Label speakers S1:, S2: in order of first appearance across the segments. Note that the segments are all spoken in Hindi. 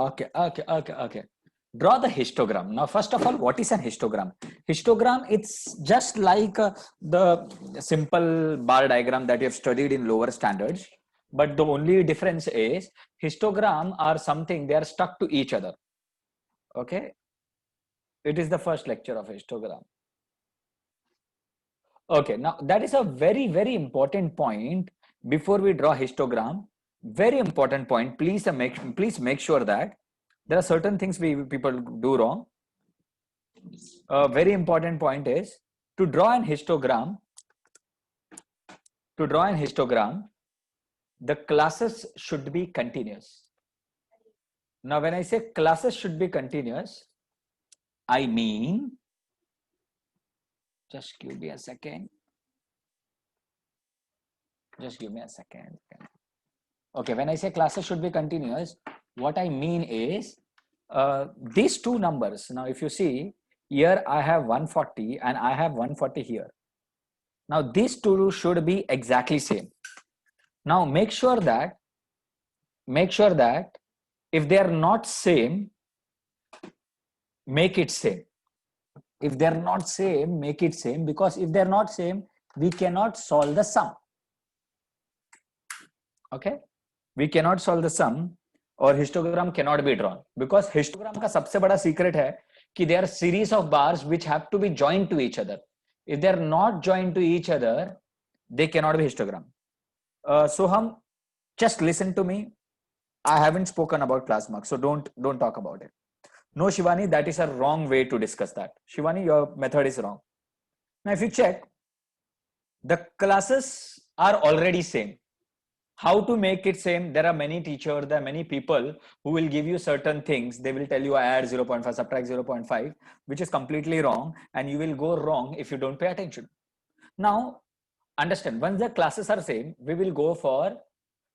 S1: Okay. Draw the histogram. Now, first of all, what is an histogram? Histogram, it's just like the simple bar diagram that you have studied in lower standards, but the only difference is histogram are something, they are stuck to each other. Okay, it is the first lecture of histogram. Okay, now that is a very important point before we draw histogram. Very important point. Please make sure that there are certain things people do wrong. A very important point is to draw an histogram. To draw an histogram, the classes should be continuous. Now, when I say classes should be continuous, I mean, just give me a second. Just give me a second. Okay, when I say classes should be continuous, what I mean is these two numbers. Now, if you see here, I have 140 and I have 140 here. Now, these two should be exactly same. Now, make sure that if they are not same, make it same. If they are not same, make it same, because if they are not same, we cannot solve the sum. Okay, we cannot solve the sum, or histogram cannot be drawn, because histogram का सबसे बड़ा secret है कि there are series of bars which have to be joined to each other. If they are not joined to each other, they cannot be histogram. Soham, just listen to me. I haven't spoken about class marks, so don't talk about it. No, Shivani, that is a wrong way to discuss that. Shivani, your method is wrong. Now, if you check, the classes are already same. How to make it same? There are many teachers, there are many people who will give you certain things. They will tell you add 0.5, subtract 0.5, which is completely wrong, and you will go wrong if you don't pay attention. Now, understand, once the classes are same, we will go for,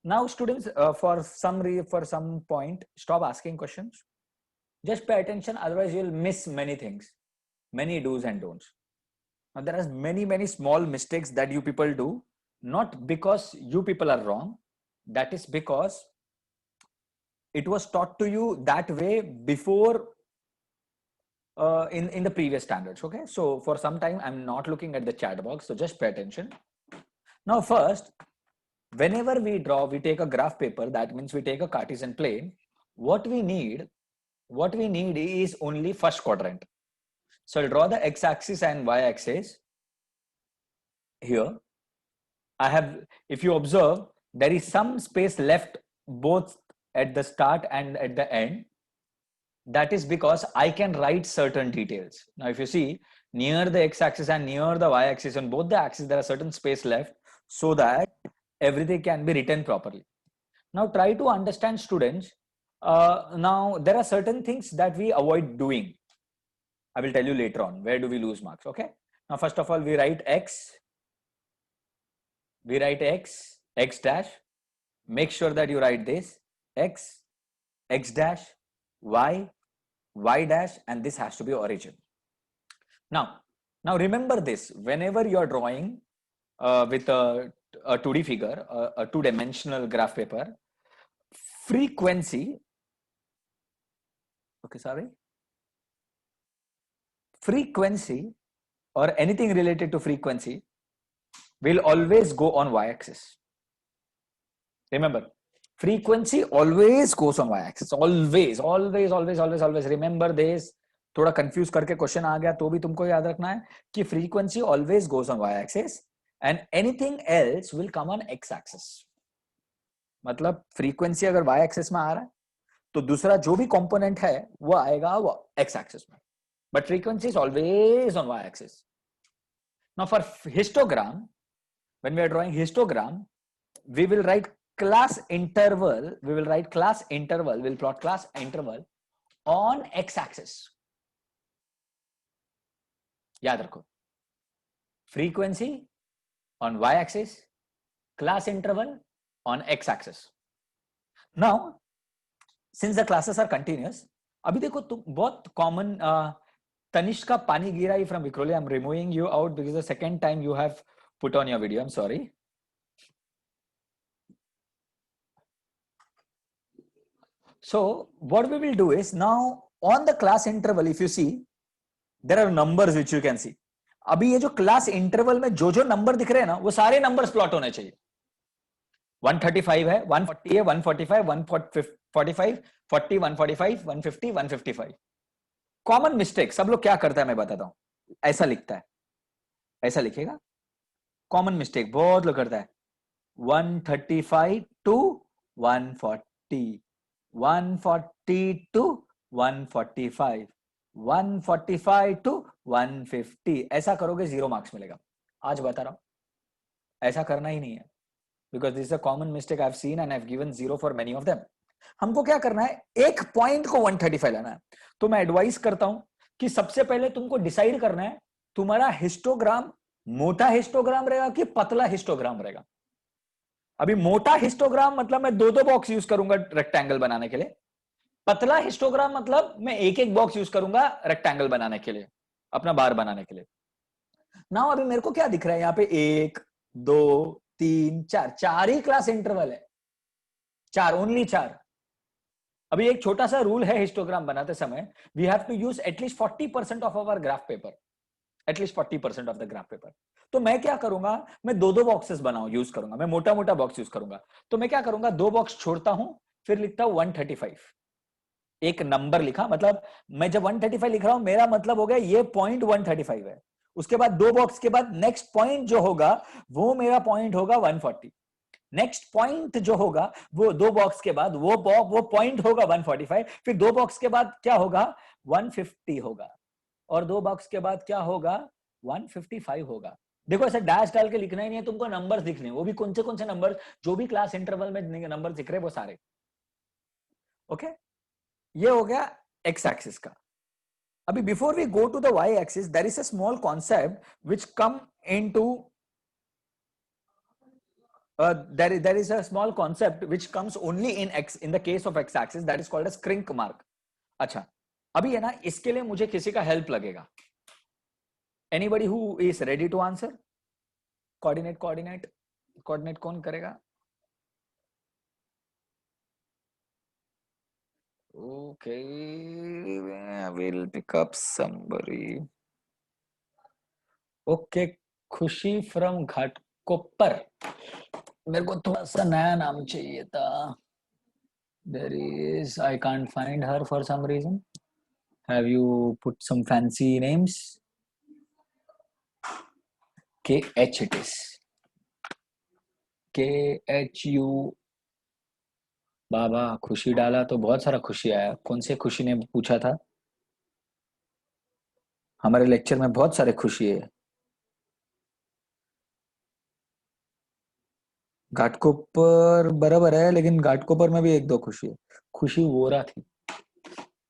S1: now students, for some point, stop asking questions. Just pay attention, otherwise you will miss many things, many do's and don'ts. Now, there are many small mistakes that you people do, not because you people are wrong. That is because it was taught to you that way before in the previous standards. Okay, so for some time I'm not looking at the chat box, so just pay attention. Now, first, whenever we draw, we take a graph paper. That means we take a Cartesian plane. What we need is only first quadrant. So I'll draw the x-axis and y-axis here. I have, if you observe, there is some space left both at the start and at the end. That is because I can write certain details. Now, if you see near the x-axis and near the y-axis, on both the axes, there are certain space left so that everything can be written properly. Now, try to understand, students. Now, there are certain things that we avoid doing. I will tell you later on. Where do we lose marks? Okay. Now, first of all, we write x. We write x dash. Make sure that you write this x dash, y dash, and this has to be origin. Now remember this, whenever you are drawing with a 2D figure, a two-dimensional graph paper, frequency, frequency or anything related to frequency will always go on y-axis. Remember, frequency always goes on y-axis. Always. Remember this. थोड़ा confuse करके question आ गया तो भी तुमको याद रखना है कि frequency always goes on y-axis and anything else will come on x-axis. मतलब frequency अगर y-axis में आ रहा है तो दूसरा जो भी component है वो आएगा वो x-axis में. But frequency is always on y-axis. Now for histogram, when we are drawing histogram, we will write class interval. We will write class interval. We'll plot class interval on x-axis. याद रखो. Frequency on y-axis, class interval on x-axis. Now, since the classes are continuous, अभी देखो तुम बहुत common. Tanishka Panigirai from Vikhroli, I'm removing you out because the second time you have put on your video. I'm sorry. So what we will do is, now on the class interval, if you see, there are numbers which you can see. अभी ये जो क्लास इंटरवल में जो जो नंबर दिख रहे हैं ना, वो सारे नंबर्स प्लॉट होने चाहिए. 135 है, 140 है, 145, 145, 40, 145, 150, 155. कॉमन मिस्टेक सब लोग क्या करता है मैं बताता हूं. ऐसा लिखता है, ऐसा लिखेगा. कॉमन मिस्टेक बहुत लोग करता है. 135 टू 140, 140 टू 145, 145 टू 150. ऐसा करोगे 0 मार्क्स मिलेगा. आज बता रहा हूं, ऐसा करना ही नहीं है. Because this is a common mistake I have seen and I have given 0 for many of them. हमको क्या करना है, एक पॉइंट को 135 लाना है. तो मैं एडवाइस करता हूं कि सबसे पहले तुमको डिसाइड करना है तुम्हारा हिस्टोग्राम मोटा हिस्टोग्राम रहेगा कि पतला हिस्टोग्राम रहेगा. अभी मोटा हिस्टोग्राम मतलब मैं दो दो बॉक्स यूज करूंगा रेक्टेंगल बनाने के लिए. पतला हिस्टोग्राम मतलब मैं एक एक बॉक्स यूज करूंगा रेक्टेंगल बनाने के लिए, अपना बार बनाने के लिए. नाउ अभी मेरे को क्या दिख रहा है यहाँ पे, 1 2 3 4, 4 ही क्लास इंटरवल है. 4, ओनली 4. अभी एक छोटा सा रूल है हिस्टोग्राम बनाते समय, we have to use at least 40% of our graph paper, at least 40% of the graph paper. तो मैं क्या करूंगा, मैं दो दो बॉक्सेस बनाऊं यूज करूंगा, मैं मोटा मोटा बॉक्स यूज करूंगा. तो मैं क्या करूंगा, 2 बॉक्स छोड़ता हूं, फिर लिखता हूं 135. एक नंबर लिखा, मतलब मैं जब 135 लिख रहा हूं मेरा मतलब हो गया ये पॉइंट 135 है. उसके बाद 2 बॉक्स के बाद नेक्स्ट पॉइंट जो होगा वो मेरा पॉइंट होगा 140. नेक्स्ट पॉइंट जो होगा वो 2 बॉक्स के बाद वो पॉइंट होगा 145. फिर 2 बॉक्स के बाद क्या होगा, 150 होगा. और 2 बॉक्स के बाद क्या होगा, 155 होगा. देखो ऐसे डैश डाल के लिखना ही नहीं है तुमको, नंबर्स लिखने, वो भी कौन से नंबर, जो भी क्लास इंटरवल में नंबर दिख रहे हैं वो सारे. ओके, ये हो गया एक्स एक्सिस का. अभी before we go to the Y axis, there is a small concept which come into there is a small concept which comes only in the case of x axis, that is called as crink mark. अच्छा, अभी है ना, इसके लिए मुझे किसी का हेल्प लगेगा. Anybody who is ready to answer? Coordinate कौन करेगा? Okay, I will pick up somebody. Okay, खुशी फ्रॉम घाटकोपर. मेरे को थोड़ा सा नया नाम चाहिए था. There is, I can't find her for some reason. Have you put some fancy names? KH it is. KHU. बाबा खुशी डाला तो बहुत सारा खुशी आया. कौन से खुशी ने पूछा था? हमारे लेक्चर में बहुत सारे खुशी है. घाटकोपर बराबर है, लेकिन घाटकोपर में भी एक दो खुशी है. खुशी वोरा थी,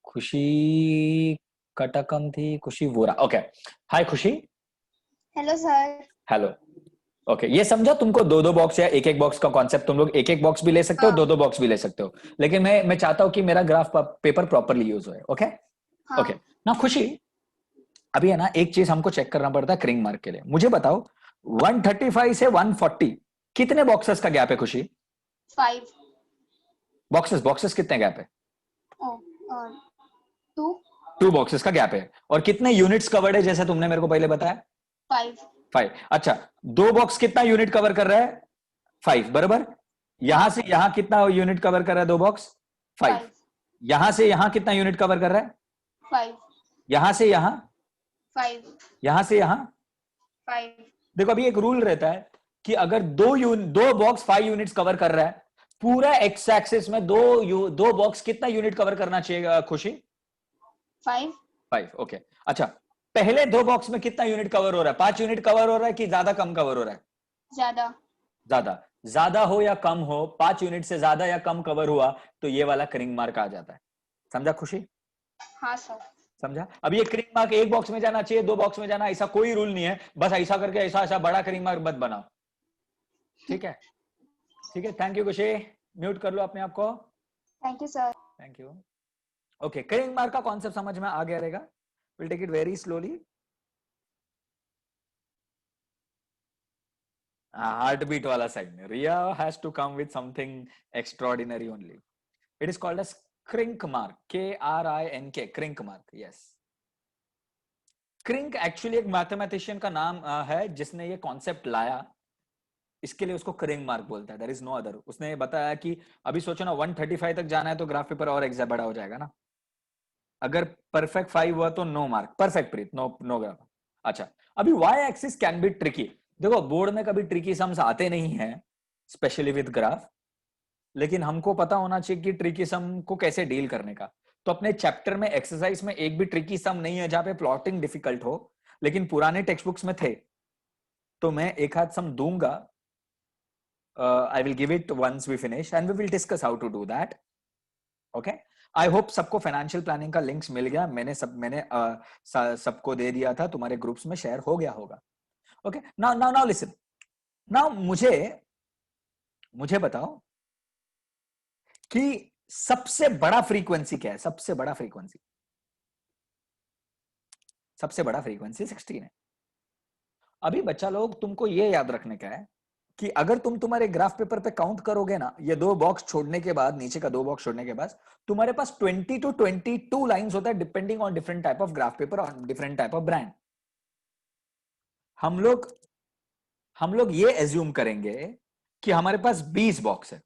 S1: खुशी कटकम थी, खुशी वोरा. ओके, हाय खुशी.
S2: Hello sir.
S1: हेलो. ओके, ये समझा तुमको दो दो बॉक्स या एक एक बॉक्स का कॉन्सेप्ट. तुम लोग एक एक बॉक्स भी ले सकते हो, दो दो बॉक्स भी ले सकते हो, लेकिन मैं चाहता हूं कि मेरा ग्राफ पेपर प्रॉपरली यूज हो. Okay okay. ना खुशी, अभी है ना एक चीज हमको चेक करना पड़ता है क्रिंग मार्क के लिए. मुझे बताओ 135 से 140 कितने बॉक्सेस का गैप है खुशी?
S2: 5
S1: बॉक्सेस कितने गैप है?
S2: 2
S1: 2 बॉक्सेस का गैप है. और कितने यूनिट्स कवर्ड है जैसे तुमने मेरे को पहले बताया? 5. अच्छा, 2 बॉक्स कितना यूनिट कवर कर रहा है? 5 बराबर. यहां से यहां कितना यूनिट कवर कर रहा है 2 बॉक्स? 5. यहां से यहां कितना यूनिट कवर कर रहा है?
S2: 5.
S1: यहां से यहां?
S2: 5.
S1: यहां से यहां?
S2: 5.
S1: देखो अभी एक रूल रहता है कि अगर दो बॉक्स 5 यूनिट्स कवर कर रहा है, पूरा एक्स एक्सिस में दो बॉक्स कितना यूनिट कवर करना चाहिए खुशी?
S2: 5.
S1: ओके. अच्छा, पहले 2 बॉक्स में कितना यूनिट कवर हो रहा है? 5 यूनिट कवर हो रहा है कि ज्यादा कम कवर हो रहा है?
S2: ज्यादा.
S1: ज्यादा हो या कम हो, 5 यूनिट से ज्यादा या कम कवर हुआ तो ये वाला क्रिंग मार्क आ जाता है. समझा खुशी?
S2: हाँ सर.
S1: समझा? अब ये क्रिंग मार्क एक बॉक्स में जाना चाहिए, 2 बॉक्स में जाना, ऐसा कोई रूल नहीं है. बस ऐसा करके ऐसा ऐसा बड़ा क्रिंग मार्क मत बनाओ. ठीक है, ठीक है. थैंक यू खुशी. म्यूट कर लो अपने आप को.
S2: Thank you sir.
S1: Thank you. Okay, Krink mark का कॉन्सेप्ट समझ में आ गया रहेगा. Will take it very slowly. Heartbeat वाला साइड में Riya has to come with something extraordinary only. It is called as Krink mark, KRINK, Krink mark, yes. Krink actually एक मैथमेटिशियन का नाम है जिसने ये कॉन्सेप्ट लाया, इसके लिए उसको क्रिंक मार्क बोलता है, देयर इज नो अदर। उसने बताया कि अभी सोचो ना 135 तक जाना है तो ग्राफ पेपर और एग्जाम बड़ा हो जाएगा ना, अगर परफेक्ट 5 हुआ तो no mark, perfect Preet, no no graph. अच्छा, अभी Y axis can be tricky. देखो बोर्ड में कभी ट्रिकी सम्स आते नहीं है, स्पेशली विद ग्राफ, लेकिन हमको पता होना चाहिए कि ट्रिकी सम को कैसे डील करने का। तो अपने चैप्टर में एक्सरसाइज में एक भी ट्रिकी सम नहीं है जहां पे प्लॉटिंग डिफिकल्ट हो, लेकिन पुराने टेक्स्ट बुक्स में थे, तो मैं एक हाथ सम दूंगा। I will give it once we finish and we will discuss how to do that. Okay? I hope सबको फाइनेंशियल प्लानिंग का लिंक्स मिल गया, मैंने सबको दे दिया था, तुम्हारे ग्रुप्स में शेयर हो गया होगा। ओके, नाउ लिसन, नाउ मुझे बताओ कि सबसे बड़ा फ्रीक्वेंसी क्या है? सबसे बड़ा फ्रीक्वेंसी 16 है। अभी बच्चा लोग तुमको ये याद रखने का है कि अगर तुम तुम्हारे ग्राफ पेपर पे काउंट करोगे ना, ये 2 बॉक्स छोड़ने के बाद, नीचे का 2 बॉक्स छोड़ने के बाद तुम्हारे पास 20 to 22 लाइंस होता है, depending on different type of graph paper और डिफरेंट टाइप ऑफ ब्रांड। हम लोग ये एज्यूम करेंगे कि हमारे पास 20 बॉक्स है,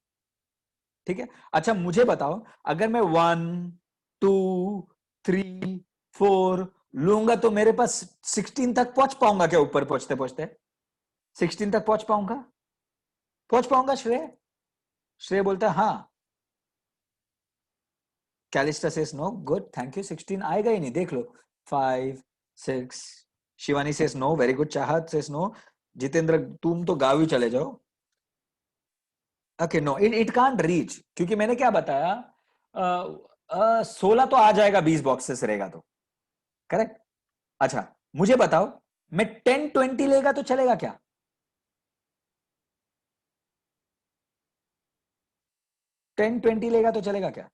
S1: ठीक है। अच्छा मुझे बताओ, अगर मैं 1 2 3 4 लूंगा तो मेरे पास 16 तक पहुंच पाऊंगा क्या? ऊपर पहुंचते पहुंचते 16 तक पहुंच पाऊंगा? श्रेय बोलता है हाँ। Callista says no, good, thank you. 16 आएगा ही नहीं, देख लो। 5 6, Shivani says no, very good. Chahat says no. Jitendra तुम तो गाँव ही चले जाओ। Okay, no, it can't reach, क्योंकि मैंने क्या बताया, 16 तो आ जाएगा 20 बॉक्सेस रहेगा तो, करेक्ट। अच्छा मुझे बताओ, मैं 10-20 लेगा तो चलेगा क्या? 10-20 लेगा तो चलेगा क्या?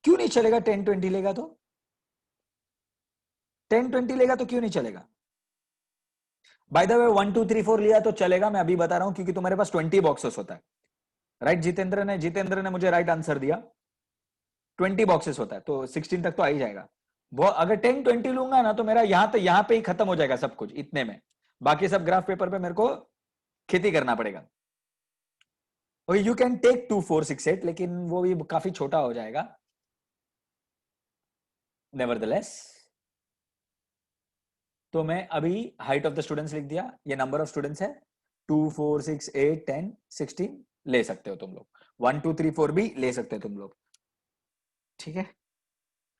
S1: क्यों नहीं चलेगा? 10-20 लेगा तो 10-20 लेगा तो क्यों नहीं चलेगा? बाय द वे 1 2 3 4 लिया तो चलेगा, मैं अभी बता रहा हूं, क्योंकि तुम्हारे पास 20 बॉक्सेस होता है, राइट। जितेंद्र ने मुझे राइट आंसर दिया, 20 बॉक्सेस होता है तो 16 तक तो आ ही जाएगा। अगर 10-20 लूंगा ना तो मेरा यहां पे ही खत्म हो जाएगा सब कुछ इतने में, बाकी सब ग्राफ पेपर पे मेरे को खेती करना पड़ेगा। यू कैन टेक 2 4 6 8, लेकिन वो भी काफी छोटा हो जाएगा। नेवरदलेस, तो मैं अभी हाइट ऑफ द स्टूडेंट्स लिख दिया, ये नंबर ऑफ स्टूडेंट्स है, 2 4 6 8 10 16 ले सकते हो तुम लोग, 1 2 3 4 भी ले सकते हो तुम लोग, ठीक है।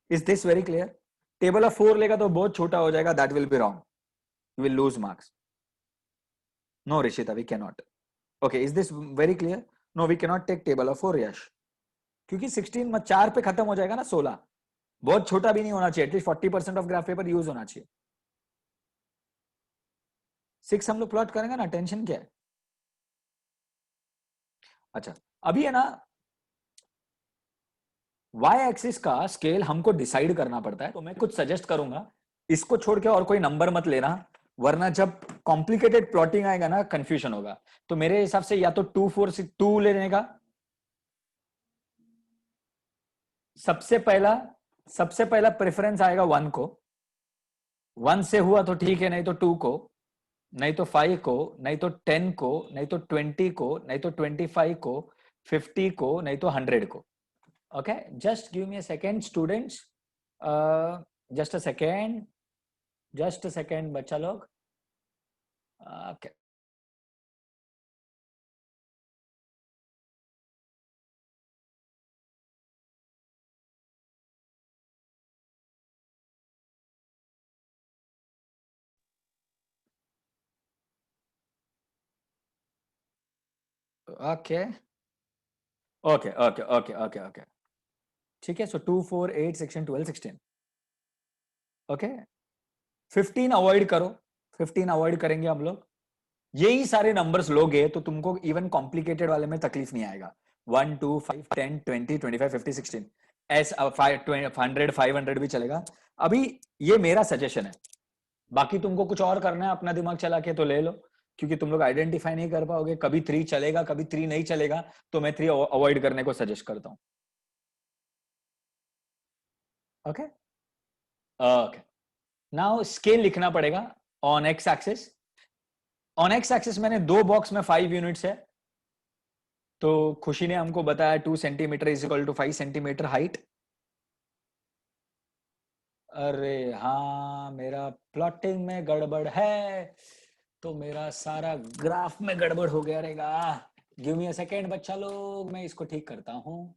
S1: Is this very clear? Table of 4 लेगा तो बहुत छोटा हो जाएगा, that will be wrong, you will lose marks. No Rishita, we can not. Okay, is this very clear? No, we can not take table of 4 Yash, क्योंकि 16 में 4 पे खत्म हो जाएगा ना, 16 बहुत छोटा भी नहीं होना चाहिए, at least 40% of graph paper use होना चाहिए। 6 हम लोग प्लॉट करेंगे ना, टेंशन क्या है। अच्छा अभी है ना, वाई एक्सिस का स्केल हमको डिसाइड करना पड़ता है, तो मैं कुछ सजेस्ट करूंगा, इसको छोड़ के और कोई नंबर मत लेना, वरना जब कॉम्प्लिकेटेड प्लॉटिंग आएगा ना कंफ्यूजन होगा। तो मेरे हिसाब से या तो 2 4 6 2 लेने का, सबसे पहला प्रेफरेंस आएगा 1 को, 1 से हुआ तो ठीक है, नहीं तो 2 को, नहीं तो 5 को, नहीं तो 10 को, नहीं तो 20 को, नहीं तो 25 को, 50 को, नहीं तो 100 को। Okay, just give me a second students, just a second, बच्चा लोग। Okay, okay, okay, okay, okay, okay, okay, ठीक है। सो 2 4 8 16 12 16, ओके। 15 अवॉइड करो, 15 अवॉइड करेंगे हम लोग। यही सारे नंबर्स लोगे तो तुमको इवन कॉम्प्लिकेटेड वाले में तकलीफ नहीं आएगा। 1 2 5 10 20 25 50 16 एस 500 500 भी चलेगा। अभी ये मेरा सजेशन है, बाकी तुमको कुछ और करना है अपना दिमाग चला के तो ले लो, क्योंकि तुम लोग आइडेंटिफाई नहीं कर पाओगे, कभी 3 चलेगा कभी 3 नहीं चलेगा, तो मैं 3 अवॉइड करने को सजेस्ट करता हूं. Okay okay. नाउ स्केल लिखना पड़ेगा on x axis. On x axis मैंने 2 बॉक्स में 5 यूनिट्स है. तो खुशी ने हमको बताया 2 centimetre is equal to 5 centimetre height. अरे हाँ, मेरा प्लॉटिंग में गड़बड़ है, तो मेरा सारा ग्राफ में गड़बड़ हो गया रहेगा. गिव मी अ सेकेंड बच्चा लोग, मैं इसको ठीक करता हूँ.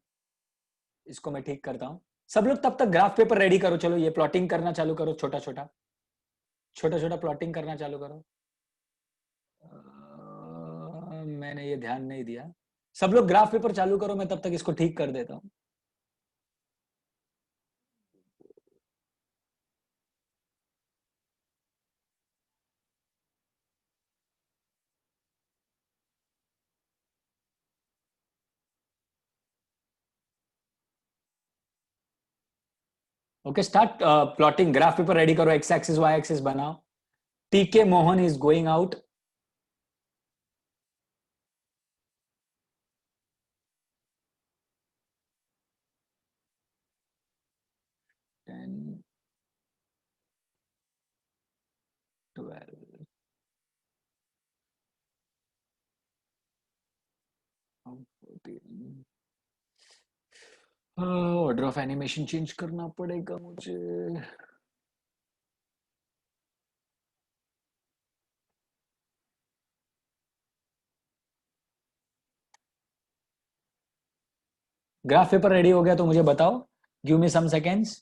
S1: इसको मैं ठीक करता हूँ. सब लोग तब तक ग्राफ पेपर रेडी करो. चलो ये प्लॉटिंग करना चालू करो. छोटा छोटा छोटा छोटा प्लॉटिंग करना चालू करो. मैंने ये ध्यान नहीं दिया. सब लोग ग्राफ पेपर चालू करो, मैं तब तक इसको ठीक कर देता हूँ. Okay start plotting. Graph paper ready करो. एक्स एक्सिस वाई एक्सिस बनाओ. टीके Mohan is going out. Ten 12 14. Order of animation change करना पड़ेगा मुझे. ग्राफ पेपर रेडी हो गया तो मुझे बताओ. Give me some seconds.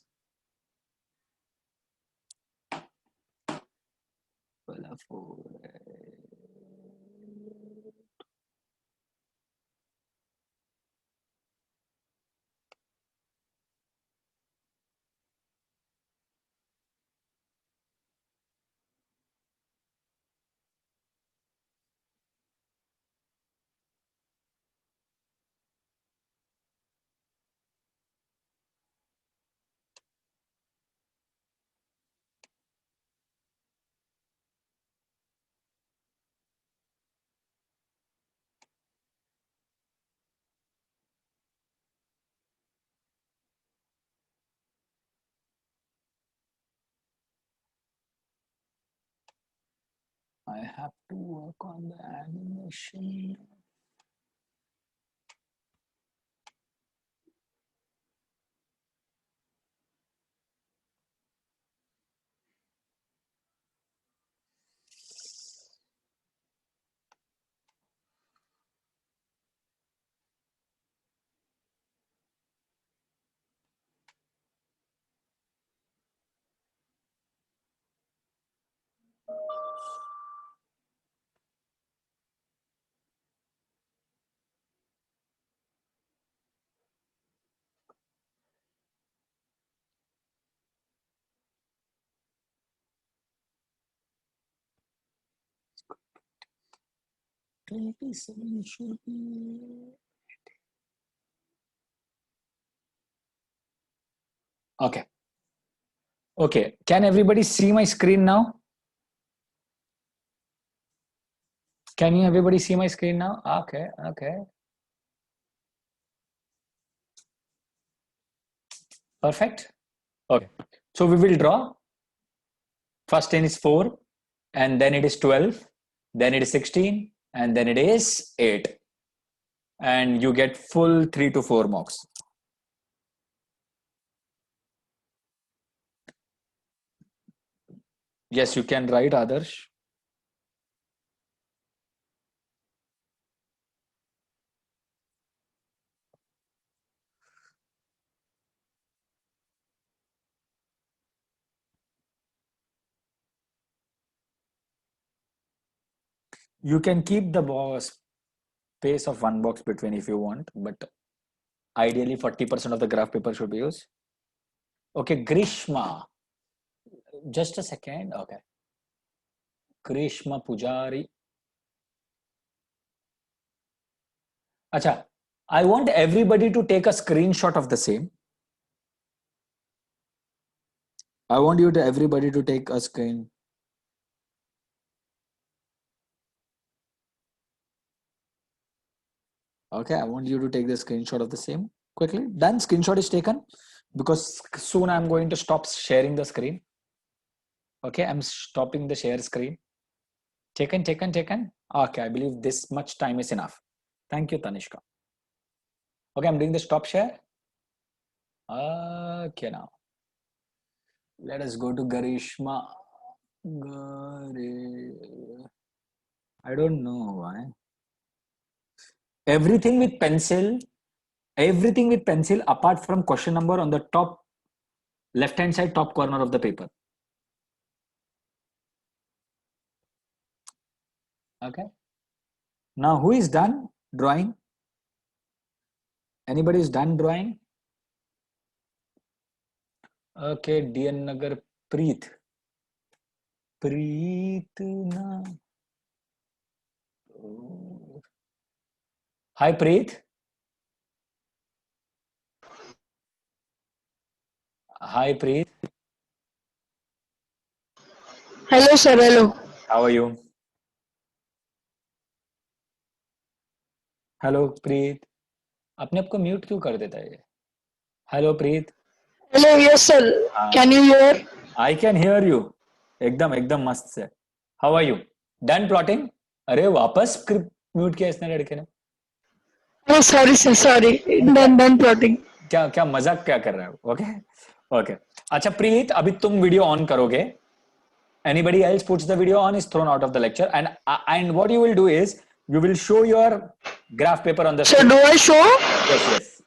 S1: I have to work on the animation. $27 should be okay. Okay, can everybody see my screen now? Can you everybody see my screen now? Okay, okay. Perfect. Okay. So we will draw. First 10 is 4, and then it is 12, then it is 16, and then it is 8. And you get full 3 to 4 marks. Yes, you can write, Adarsh. You can keep the space of one box between if you want, but ideally 40% of the graph paper should be used. Okay, Grishma. Just a second. Okay. Grishma Pujari. Acha, I want everybody to take a screenshot of the same. I want everybody to take a screen. Okay, I want you to take the screenshot of the same quickly. Done. Screenshot is taken because soon I'm going to stop sharing the screen. Okay, I'm stopping the share screen. Taken. Okay, I believe this much time is enough. Thank you, Tanishka. Okay, I'm doing the stop share. Okay, now let us go to Garishma. I don't know why. Everything with pencil apart from question number on the top left hand side top corner of the paper. Okay. Now who is done drawing? Anybody is done drawing? Okay, DN Nagar Preet. Na. Hi Preet. Hi Preet.
S3: Hello sir, hello.
S1: How are you? Hello Preet. अपने आप को म्यूट क्यों कर देता है ये? Hello Preet.
S3: Hello, yes sir. Can you hear?
S1: I can hear you. एकदम मस्त से. How are you? Done plotting? अरे वापस म्यूट किया इसने लड़के ने.
S3: Oh, sorry sir, sorry. Done plotting.
S1: क्या मजाक क्या कर रहा है? ओके. अच्छा प्रीत, अभी तुम वीडियो ऑन करोगे. Anybody else puts the video on is thrown out of the lecture, and what you will do is you will show your graph paper on the
S3: Sir,
S1: screen.
S3: do I show?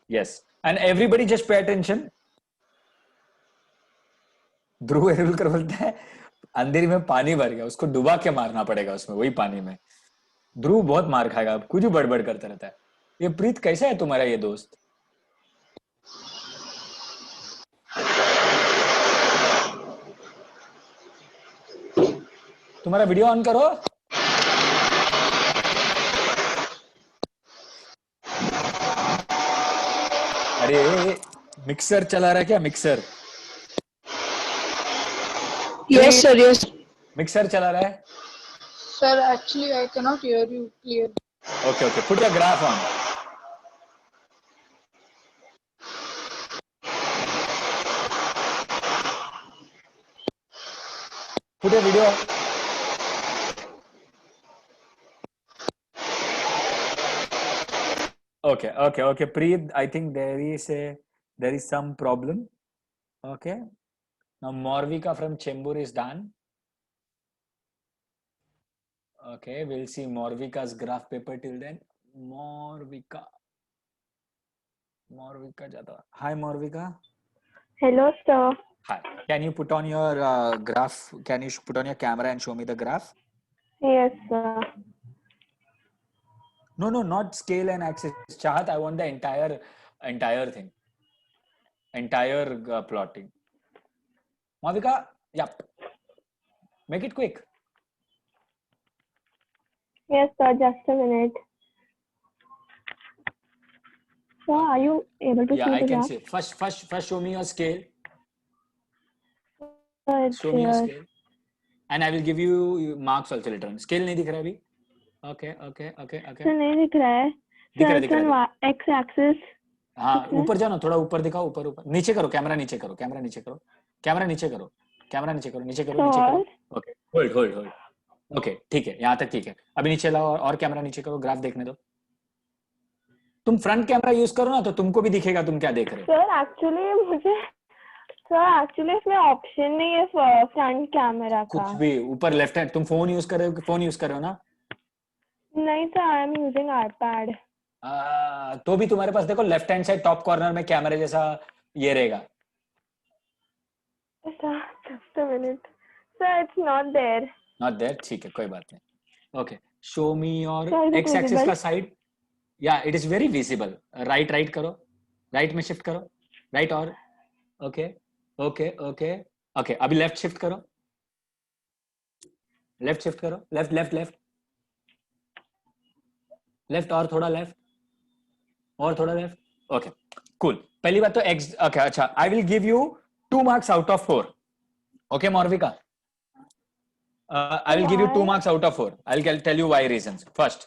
S1: Yes. And everybody just pay attention. ध्रुव एरुलकर बोलता है अंधेरी में पानी भर गया, उसको डुबा के मारना पड़ेगा उसमें, वही पानी में. ध्रुव बहुत मार खाएगा, कुछ बड़बड़ करता रहता है. ये प्रीत कैसा है तुम्हारा ये दोस्त? तुम्हारा वीडियो ऑन करो. अरे मिक्सर चला रहा है क्या? Mixer?
S3: Yes sir, yes.
S1: Mixer चला रहा है?
S3: Sir, actually I cannot hear you clearly.
S1: Okay. Put your graph on. Put your video on. Okay. Preet, I think there is some problem. Okay. Now Morvika from Chembur is done. Okay, we'll see Morvika's graph paper till then. Morvika Jadhav. Hi Morvika.
S4: Hello, sir.
S1: Hi. Can you put on your graph? Can you put on your camera and show me the graph?
S4: Yes, sir.
S1: No, not scale and axis. Chahat, I want the entire thing. Entire plotting. Morvika, yep. Make it quick.
S4: Yes, sir. Just a minute. Sir, are you able to see
S1: Yeah, I
S4: the
S1: can
S4: graph?
S1: see. First, show me your scale.
S4: Sir, it's
S1: Show me your
S4: here.
S1: scale. And I will give you marks also later on. Scale नहीं दिख रहा अभी? Okay.
S4: सर नहीं दिख रहा है.
S1: दिख रहा है.
S4: X axis.
S1: हाँ, ऊपर जाओ ना, थोड़ा ऊपर दिखाओ, ऊपर. नीचे करो, कैमरा नीचे करो. Okay, hold. ओके, ठीक है, यहाँ तक ठीक है. अभी नीचे लाओ और कैमरा नीचे करो, ग्राफ देखने दो. तुम फ्रंट कैमरा यूज करो ना, तो तुमको भी दिखेगा तुम क्या देख रहे हो.
S4: सर एक्चुअली इसमें ऑप्शन नहीं है फ्रंट कैमरा का.
S1: कुछ भी ऊपर लेफ्ट हैंड. तुम फोन यूज कर रहे हो ना?
S4: नहीं sir, I am using iPad.
S1: तो भी तुम्हारे पास देखो left hand side top corner में कैमरे जैसा ये रहेगा.
S4: Sir just a minute. Sir it's not there.
S1: ठीक है, कोई बात नहीं. Okay, show me your X axis का साइड. या it is very visible. Right करो, राइट में शिफ्ट करो, राइट. और ओके. अभी लेफ्ट शिफ्ट करो, लेफ्ट और थोड़ा लेफ्ट. Okay, cool. पहली बात तो एक्स. ओके, अच्छा. I will give you 2 marks out of 4. Okay, Morvika. I will give you 2 marks out of 4. I'll tell you why reasons. First,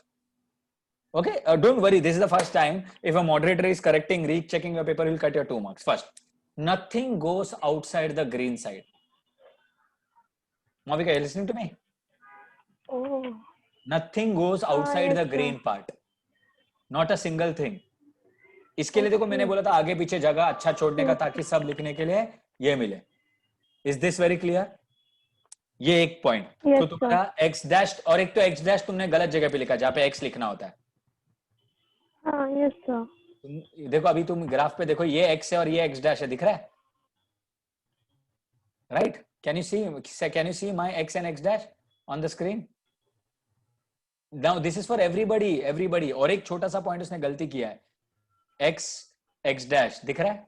S1: Okay, don't worry, this is the first time if a moderator is correcting, rechecking your paper, he'll cut your 2 marks. First, nothing goes outside the green side. Mavika, are you listening to me?
S4: Oh.
S1: Nothing goes outside
S4: yes,
S1: the green part. Not a single thing. इसके लिए देखो मैंने बोला था आगे पीछे जगह अच्छा छोड़ने का ताकि सब लिखने के लिए ये मिले. Is this very clear? ये एक पॉइंट.
S4: Yes,
S1: तो तुम्हारा x डैश और एक तो x डैश तुमने गलत जगह पे लिखा जहाँ पे x लिखना होता है.
S4: हाँ, yes sir.
S1: देखो अभी तुम ग्राफ पे देखो ये x है और ये x डैश है, दिख रहा है? Right? Can you see my x and x dash on the screen? Now this is for everybody. और एक छोटा सा पॉइंट उसने गलती किया है. x dash दिख रहा है?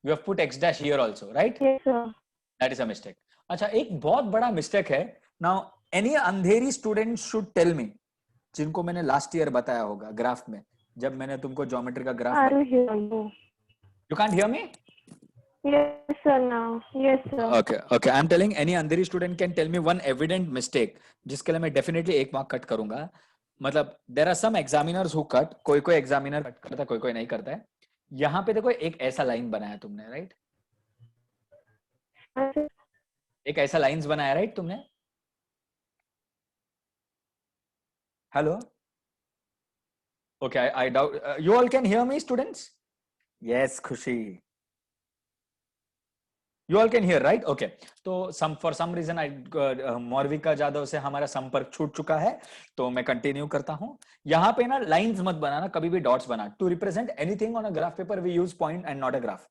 S1: You have put x dash here also, right?
S4: Yes sir.
S1: That is a mistake. अच्छा, एक बहुत बड़ा मिस्टेक है. Now any Andheri student should tell me, जिनको मैंने लास्ट ईयर बताया होगा ग्राफ में, जब मैंने तुमको ज्योमेट्री का graph.
S4: I will hear you.
S1: You can't hear me?
S4: Yes sir now. Yes sir.
S1: Okay. I'm telling any Andheri student can tell me one evident mistake, जिसके लिए मैं definitely 1 mark कट करूंगा. मतलब there are some examiners who cut, कोई एग्जामिनर कट करता है, कोई नहीं करता है. यहाँ पे देखो एक ऐसा लाइन बनाया तुमने, राइट? एक ऐसा लाइंस बनाया, राइट तुमने? Hello? Okay, I doubt you all can hear me, students? Yes, खुशी. You all can hear, right? Okay. तो for some reason मौर्विका जादव से हमारा संपर्क छूट चुका है, तो मैं कंटिन्यू करता हूं. यहाँ पे ना लाइंस मत बनाना, कभी भी डॉट्स बना. To represent anything on a graph paper we use point and not a graph.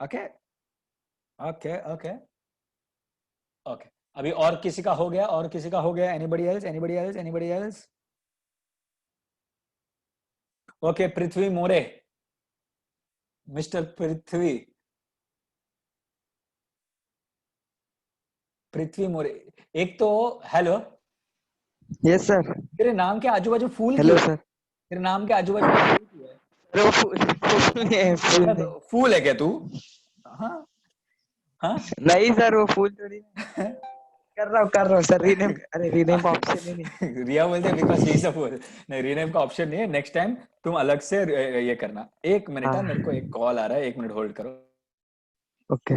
S1: Okay. अभी और किसी का हो गया? Anybody else? Okay, Prithvi More. Mister Prithvi More. एक तो हेलो.
S5: Yes sir.
S1: तेरे नाम के आजू बाजू फूल.
S5: Hello sir.
S1: तेरे नाम के आजू बाजू फूल है क्या तू? हाँ.
S5: नहीं सर, वो फूल थोड़ी. कर रहा हूँ सर. रीनेम. अरे रीनेम का ऑप्शन ही नहीं.
S1: रिया बोलते बिकॉज़ ही इज अ फूल. नहीं, रीनेम का ऑप्शन नहीं है. नेक्स्ट टाइम तुम अलग से ये करना. 1 मिनट, मेरे को एक कॉल आ रहा है, 1 मिनट होल्ड करो.
S5: ओके.